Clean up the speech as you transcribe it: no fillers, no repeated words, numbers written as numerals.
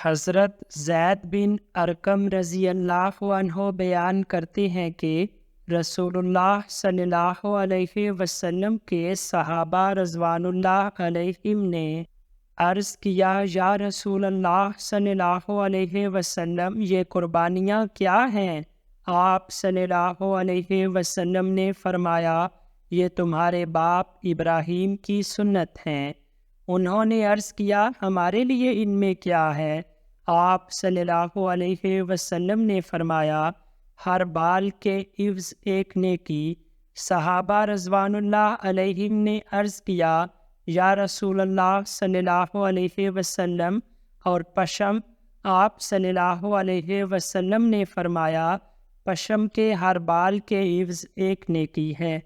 حضرت زید بن ارقم رضی اللہ عنہ بیان کرتے ہیں کہ رسول اللہ صلی اللہ علیہ وسلم کے صحابہ رضوان اللہ علیہم نے عرض کیا، یا رسول اللہ صلی اللہ علیہ وسلم، یہ قربانیاں کیا ہیں؟ آپ صلی اللہ علیہ وسلم نے فرمایا، یہ تمہارے باپ ابراہیم کی سنت ہیں۔ انہوں نے عرض کیا، ہمارے لیے ان میں کیا ہے؟ آپ صلی اللہ علیہ وسلم نے فرمایا، ہر بال کے عوض ایک نیکی۔ صحابہ رضوان اللہ علیہم نے عرض کیا، یا رسول اللہ صلی اللہ علیہ وسلم، اور پشم؟ آپ صلی اللہ علیہ وسلم نے فرمایا، پشم کے ہر بال کے عوض ایک نیکی ہے۔